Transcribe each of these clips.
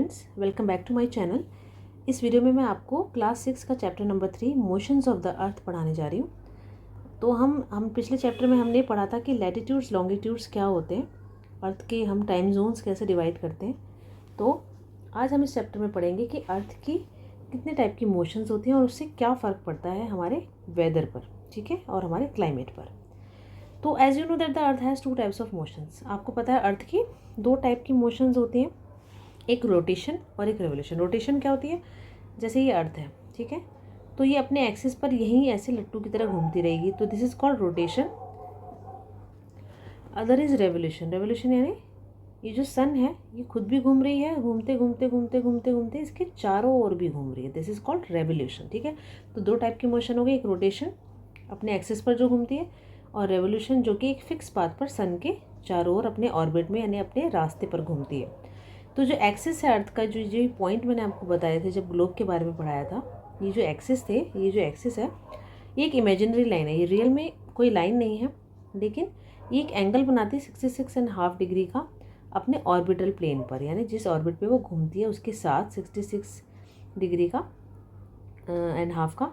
Friends, welcome back to my channel. इस video में मैं आपको क्लास 6 का chapter number 3 motions of the earth पढ़ाने जा रही हूँ। तो हम पिछले चैप्टर में हमने पढ़ा था कि लैटिट्यूड्स लॉन्गिट्यूड्स क्या होते हैं, अर्थ के हम टाइम जोन्स कैसे डिवाइड करते हैं। तो आज हम इस चैप्टर में पढ़ेंगे कि अर्थ की कितने टाइप की मोशंस होती हैं और उससे क्या फ़र्क पड़ता है हमारे वेदर पर, ठीक है, और हमारे क्लाइमेट पर। तो as you know that the earth has two types of motions. आपको पता है अर्थ की दो टाइप की मोशंस होती हैं, एक रोटेशन और एक रेवोल्यूशन। रोटेशन क्या होती है, जैसे ये अर्थ है, ठीक है, तो ये अपने एक्सिस पर यहीं ऐसे लट्टू की तरह घूमती रहेगी, तो this is called rotation. Other is revolution. Revolution यानी ये जो सन है ये खुद भी घूम रही है, घूमते घूमते घूमते घूमते घूमते इसके चारों ओर भी घूम रही है, दिस इज कॉल्ड रेवोल्यूशन। ठीक है, तो दो टाइप की मोशन हो गई, एक रोटेशन अपने एक्सिस पर जो घूमती है, और रेवोल्यूशन जो कि एक फिक्स पाथ पर सन के चारों ओर अपने ऑर्बिट में यानी अपने रास्ते पर घूमती है। तो जो एक्सिस है अर्थ का, जो पॉइंट मैंने आपको बताए थे जब ग्लोब के बारे में पढ़ाया था, ये जो एक्सिस थे, ये जो एक्सिस है ये एक इमेजिनरी लाइन है, ये रियल में कोई लाइन नहीं है, लेकिन ये एक एंगल बनाती है 66.5 डिग्री का अपने ऑर्बिटल प्लेन पर, यानी जिस ऑर्बिट पे वो घूमती है उसके साथ 66 डिग्री का एंड हाफ का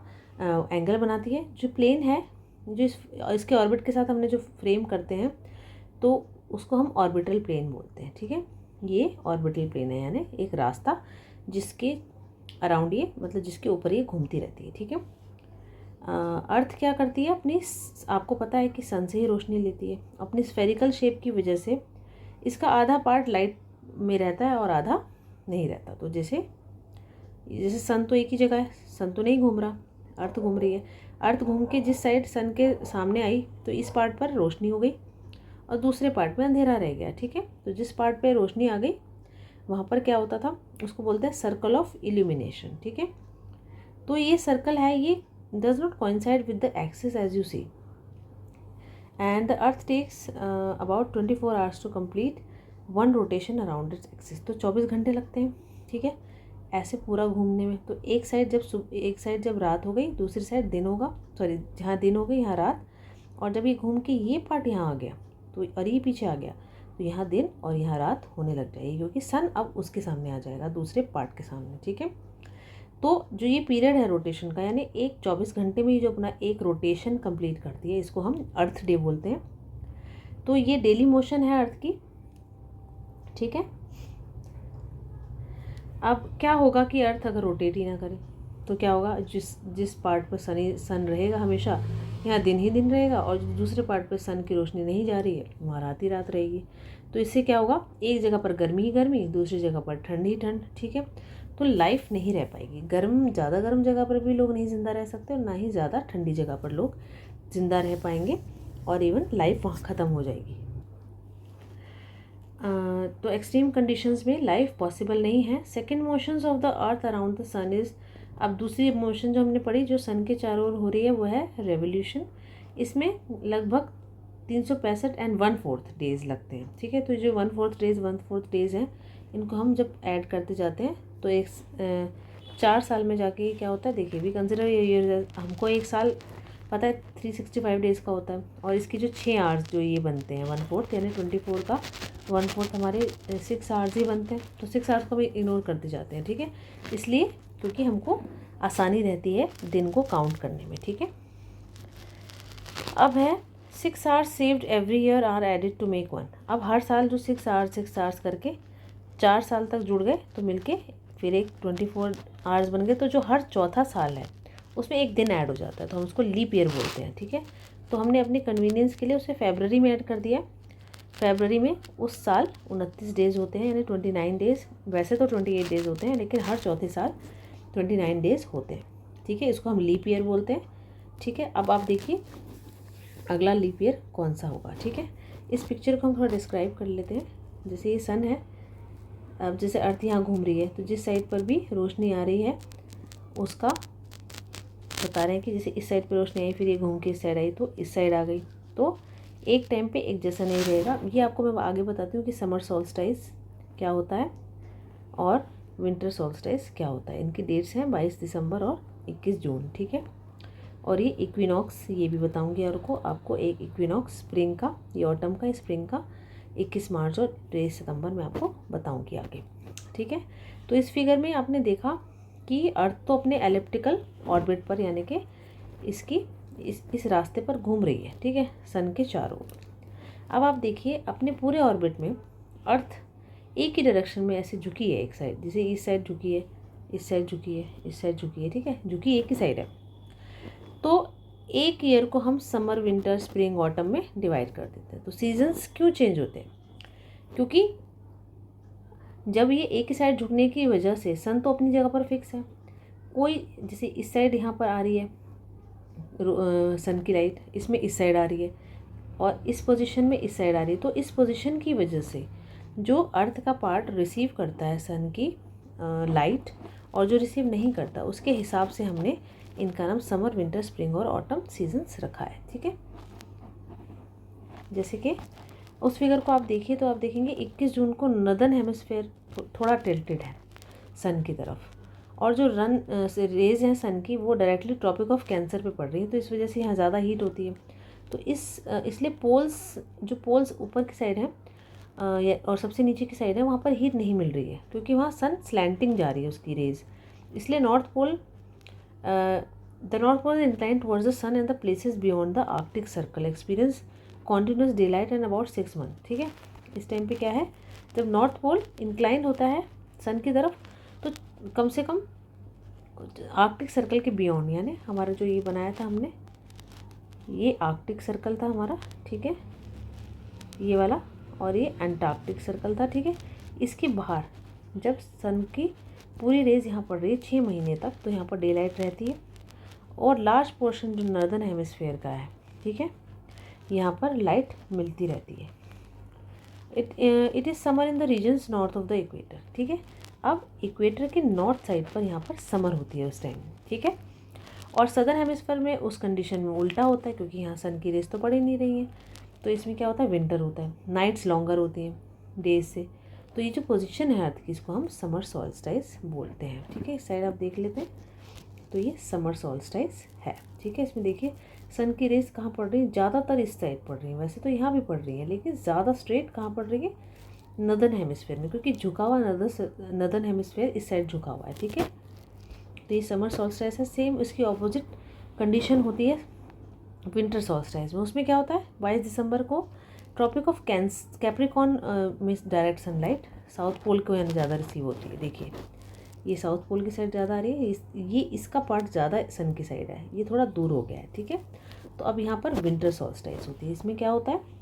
एंगल बनाती है। जो प्लेन है जो इसके ऑर्बिट के साथ हमने जो फ्रेम करते हैं तो उसको हम ऑर्बिटल प्लेन बोलते हैं। ठीक है, ये ऑर्बिटल प्लेन है, यानी एक रास्ता जिसके अराउंड ये, मतलब जिसके ऊपर ये घूमती रहती है। ठीक है, अर्थ क्या करती है अपनी, आपको पता है कि सन से ही रोशनी लेती है। अपनी स्फेरिकल शेप की वजह से इसका आधा पार्ट लाइट में रहता है और आधा नहीं रहता। तो जैसे सन तो एक ही जगह है, सन तो नहीं घूम रहा, अर्थ घूम रही है। अर्थ घूम के जिस साइड सन के सामने आई तो इस पार्ट पर रोशनी हो गई और दूसरे पार्ट में अंधेरा रह गया। ठीक है, तो जिस पार्ट पे रोशनी आ गई वहाँ पर क्या होता था, उसको बोलते हैं सर्कल ऑफ इल्यूमिनेशन। ठीक है, तो ये सर्कल है, ये does not coincide with the axis as you see, and the earth takes about 24 hours to complete one rotation around its axis. तो 24 घंटे लगते हैं, ठीक है, ऐसे पूरा घूमने में। तो एक साइड जब रात हो गई दूसरी साइड दिन होगा, सॉरी जहाँ दिन हो गई यहाँ रात, और जब ये घूम के ये पार्ट यहाँ आ गया तो और ये पीछे आ गया तो यहाँ दिन और यहाँ रात होने लग जाएगी, क्योंकि सन अब उसके सामने आ जाएगा, दूसरे पार्ट के सामने। ठीक है, तो जो ये पीरियड है रोटेशन का, यानी एक 24 घंटे में जो अपना एक रोटेशन कंप्लीट करती है, इसको हम अर्थ डे बोलते हैं। तो ये डेली मोशन है अर्थ की। ठीक है, अब क्या होगा कि अर्थ अगर रोटेट ही ना करे तो क्या होगा, जिस पार्ट पर सन रहेगा हमेशा, यहाँ दिन ही दिन रहेगा, और दूसरे पार्ट पर सन की रोशनी नहीं जा रही है वहाँ रात ही रात रहेगी। तो इससे क्या होगा, एक जगह पर गर्मी ही गर्मी, दूसरी जगह पर ठंड ही ठंड। ठीक है, तो लाइफ नहीं रह पाएगी। ज़्यादा गर्म जगह पर भी लोग नहीं ज़िंदा रह सकते और ना ही ज़्यादा ठंडी जगह पर लोग ज़िंदा रह पाएंगे, और इवन लाइफ वहाँ ख़त्म हो जाएगी। तो एक्सट्रीम कंडीशंस में लाइफ पॉसिबल नहीं है। Second motions of the earth around the sun is, अब दूसरी मोशन जो हमने पढ़ी जो सन के चारों ओर हो रही है वो है रेवोल्यूशन। इसमें लगभग 365 एंड 1/4 डेज लगते हैं। ठीक है, तो जो 1/4 डेज हैं इनको हम जब ऐड करते जाते हैं तो एक 4 साल में जाके क्या होता है, देखिए वी कंसिडर ये हमको एक साल पता है 365 डेज़ का होता है, और इसकी जो 6 आवर्स जो ये बनते हैं 1/4 यानी 24 का 1/4 हमारे 6 आवर्स ही बनते हैं, तो 6 आवर्स को भी इग्नोर करते जाते हैं। ठीक है, इसलिए क्योंकि हमको आसानी रहती है दिन को काउंट करने में। ठीक है, अब है 6 hours saved every year are added to make 1। अब हर साल जो 6 आवर्स करके 4 साल तक जुड़ गए तो मिलके फिर एक 24 आवर्स बन गए। तो जो हर चौथा साल है उसमें एक दिन ऐड हो जाता है, तो हम उसको लीप ईयर बोलते हैं। ठीक है, तो हमने अपनी कन्वीनियंस के लिए उसे फरवरी में ऐड कर दिया। फरवरी में उस साल 29 डेज़ होते हैं, यानी 29 डेज़, वैसे तो 28 डेज़ होते हैं लेकिन हर चौथे साल 29 डेज़ होते हैं। ठीक है, इसको हम लीप ईयर बोलते हैं। ठीक है, अब आप देखिए अगला लीप ईयर कौन सा होगा। ठीक है, इस पिक्चर को हम थोड़ा डिस्क्राइब कर लेते हैं। जैसे ये सन है, अब जैसे अर्थ यहाँ घूम रही है तो जिस साइड पर भी रोशनी आ रही है उसका बता रहे हैं कि जैसे इस साइड पर रोशनी आई फिर ये घूम के इस साइड आई तो इस साइड आ गई, तो एक टाइम पे एक जैसा नहीं रहेगा। ये आपको मैं आगे बताती हूँ कि समर सोल्स्टिस क्या होता है और विंटर सोल्स्टिस क्या होता है। इनकी डेट्स हैं 22 दिसंबर और 21 जून। ठीक है, और ये इक्विनॉक्स ये भी बताऊँगी आपको एक इक्विनॉक्स स्प्रिंग का, ये ऑटम का, स्प्रिंग का 21 मार्च और 23 सितंबर में आपको बताऊँगी आगे। ठीक है। तो इस फिगर में आपने देखा कि अर्थ तो अपने एलिप्टिकल ऑर्बिट पर यानी कि इसकी इस रास्ते पर घूम रही है, ठीक है, सन के चारों ओर। अब आप देखिए अपने पूरे ऑर्बिट में अर्थ एक ही डायरेक्शन में ऐसे झुकी है, एक साइड, जैसे इस साइड झुकी है, इस साइड झुकी है, इस साइड झुकी है, ठीक है, झुकी एक ही साइड है। तो एक ईयर को हम समर, विंटर, स्प्रिंग, ऑटम में डिवाइड कर देते हैं। तो सीजन्स क्यों चेंज होते हैं? क्योंकि जब ये एक ही साइड झुकने की वजह से सन तो अपनी जगह पर फिक्स है, कोई जैसे इस साइड यहाँ पर आ रही है सन की लाइट, इसमें इस साइड आ रही है और इस पोजीशन में इस साइड आ रही है। तो इस पोजीशन की वजह से जो अर्थ का पार्ट रिसीव करता है सन की लाइट और जो रिसीव नहीं करता, उसके हिसाब से हमने इनका नाम समर, विंटर, स्प्रिंग और ऑटम सीजन्स रखा है, ठीक है। जैसे कि उस फिगर को आप देखिए तो आप देखेंगे 21 जून को नदर्न हेमिस्फेयर थोड़ा टिल्टेड है सन की तरफ, और जो रेज हैं सन की वो डायरेक्टली ट्रॉपिक ऑफ कैंसर पे पड़ रही है। तो इस वजह से यहाँ ज़्यादा हीट होती है। तो इसलिए पोल्स ऊपर की साइड है और सबसे नीचे की साइड है, वहाँ पर हीट नहीं मिल रही है क्योंकि वहाँ सन स्लैंटिंग जा रही है उसकी रेज। इसलिए the north pole inclined towards the sun and the places beyond the Arctic circle experience continuous day light and about 6 month, ठीक है। इस टाइम पे क्या है, जब नॉर्थ पोल इंक्लाइन होता है सन की तरफ तो कम से कम आर्कटिक सर्कल के बियॉन्ड, यानी हमारा जो ये बनाया था हमने, ये आर्कटिक सर्कल था हमारा, ठीक है, ये वाला, और ये अंटार्कटिक सर्कल था, ठीक है। इसके बाहर जब सन की पूरी रेज यहाँ पड़ रही है 6 महीने तक, तो यहाँ पर डे लाइट रहती है और लार्ज पोर्शन जो नॉर्दर्न हेमिस्फीयर का है, ठीक है, यहाँ पर लाइट मिलती रहती है। It is summer in the regions north of the equator, ठीक है। अब इक्वेटर के नॉर्थ साइड पर यहाँ पर समर होती है उस टाइम, ठीक है। और सदर्न हेमिस्फीयर में उस कंडीशन में उल्टा होता है क्योंकि यहाँ सन की रेज तो पड़ ही नहीं रही है, तो इसमें क्या होता है, विंटर होता है, नाइट्स लॉन्गर होती हैं डेज से। तो ये जो पोजीशन है अर्थ की, इसको हम समर सॉल्स्टाइस बोलते हैं, ठीक है। इस साइड आप देख लेते हैं, तो ये समर सॉल्स्टाइस है, ठीक है। इसमें देखिए सन की रेज कहाँ पड़ रही है, ज़्यादातर इस साइड पड़ रही है, वैसे तो यहाँ भी पड़ रही है लेकिन ज़्यादा स्ट्रेट कहाँ पड़ रही है, नदर्न हेमिस्फीयर में, क्योंकि झुका हुआ नदर्न हेमिस्फीयर इस साइड झुका हुआ है, ठीक है। तो ये समर सॉल्स्टाइस है। सेम इसकी ऑपोजिट कंडीशन होती है विंटर सॉल्स्टाइस में। उसमें क्या होता है, 22 दिसंबर को ट्रॉपिक ऑफ कैप्रिकॉर्न में डायरेक्ट सनलाइट साउथ पोल को यानी ज़्यादा रिसीव होती है। देखिए ये साउथ पोल की साइड ज़्यादा आ रही है, ये इसका पार्ट ज़्यादा सन की साइड है, ये थोड़ा दूर हो गया है, ठीक है। तो अब यहाँ पर विंटर सॉल्स्टाइस होती है। इसमें क्या होता है,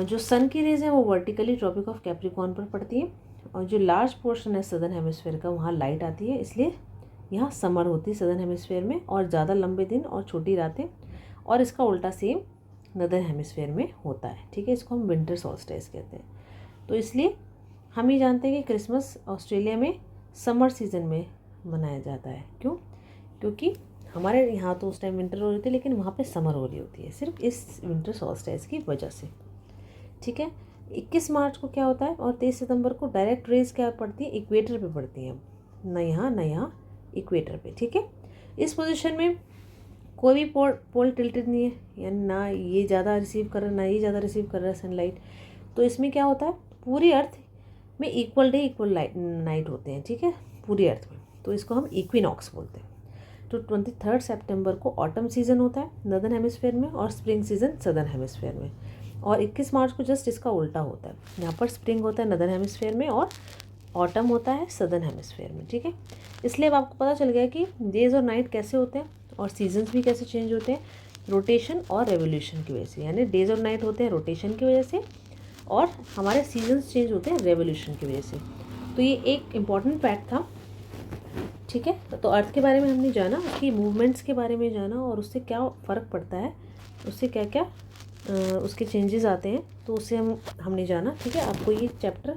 जो सन की रेज है वो वर्टिकली ट्रॉपिक ऑफ कैप्रिकॉर्न पर पड़ती है और जो लार्ज पोर्शन है सदर्न हेमिस्फीयर का, वहाँ लाइट आती है, इसलिए यहाँ समर होती है सदर्न हेमिस्फीयर में और ज़्यादा लंबे दिन और छोटी रातें। और इसका उल्टा सेम नदर्न हेमिस्फीयर में होता है, ठीक है। इसको हम विंटर सॉल्स्टाइस कहते हैं। तो इसलिए हम ये जानते हैं कि क्रिसमस ऑस्ट्रेलिया में समर सीज़न में मनाया जाता है। क्यों? क्योंकि हमारे यहाँ तो उस टाइम विंटर हो रही थी लेकिन वहाँ पे समर हो रही होती है, सिर्फ इस विंटर सॉल्स्टाइस की वजह से, ठीक है। 21 मार्च को क्या होता है और 23 सितंबर को डायरेक्ट रेज क्या पड़ती है, इक्वेटर पे पड़ती हैं, न यहाँ इक्वेटर पे, ठीक है। इस पोजीशन में कोई भी पोल टिल्टेड नहीं है, यानी ना ये ज़्यादा रिसीव कर रहा है ना ये ज़्यादा रिसीव कर रहा है सनलाइट। तो इसमें क्या होता है, पूरी अर्थ में इक्वल डे इक्वल नाइट होते हैं, ठीक है, पूरी अर्थ में। तो इसको हम इक्विनॉक्स बोलते हैं। तो 23 सितंबर को ऑटम सीज़न होता है नॉर्दर्न हेमिस्फीयर में और स्प्रिंग सीज़न सदर्न हेमिस्फीयर में। और 21 मार्च को जस्ट इसका उल्टा होता है, यहाँ पर स्प्रिंग होता है नॉर्दर्न हेमिस्फीयर में और ऑटम होता है सदर्न हेमिस्फीयर में, ठीक है। इसलिए अब आपको पता चल गया कि डेज और नाइट कैसे होते हैं और सीजन्स भी कैसे चेंज होते हैं, रोटेशन और रेवोल्यूशन की वजह से। यानी डेज और नाइट होते हैं रोटेशन की वजह से और हमारे सीजन्स चेंज होते हैं रेवोल्यूशन की वजह से। तो ये एक इम्पॉर्टेंट फैक्ट था, ठीक है। तो अर्थ के बारे में हमने जाना, उसकी मूवमेंट्स के बारे में जाना और उससे क्या फ़र्क पड़ता है, उससे क्या क्या उसके चेंजेस आते हैं, तो उससे हमने जाना, ठीक है। आपको ये चैप्टर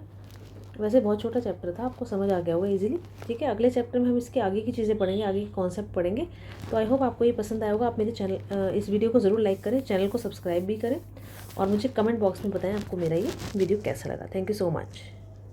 वैसे बहुत छोटा चैप्टर था, आपको समझ आ गया होगा इजीली, ठीक है। अगले चैप्टर में हम इसके आगे की चीज़ें पढ़ेंगे, आगे के कॉन्सेप्ट पढ़ेंगे। तो आई होप आपको ये पसंद आया होगा। आप मेरे चैनल इस वीडियो को ज़रूर लाइक करें, चैनल को सब्सक्राइब भी करें और मुझे कमेंट बॉक्स में बताएं आपको मेरा ये वीडियो कैसा लगा। Thank you so much.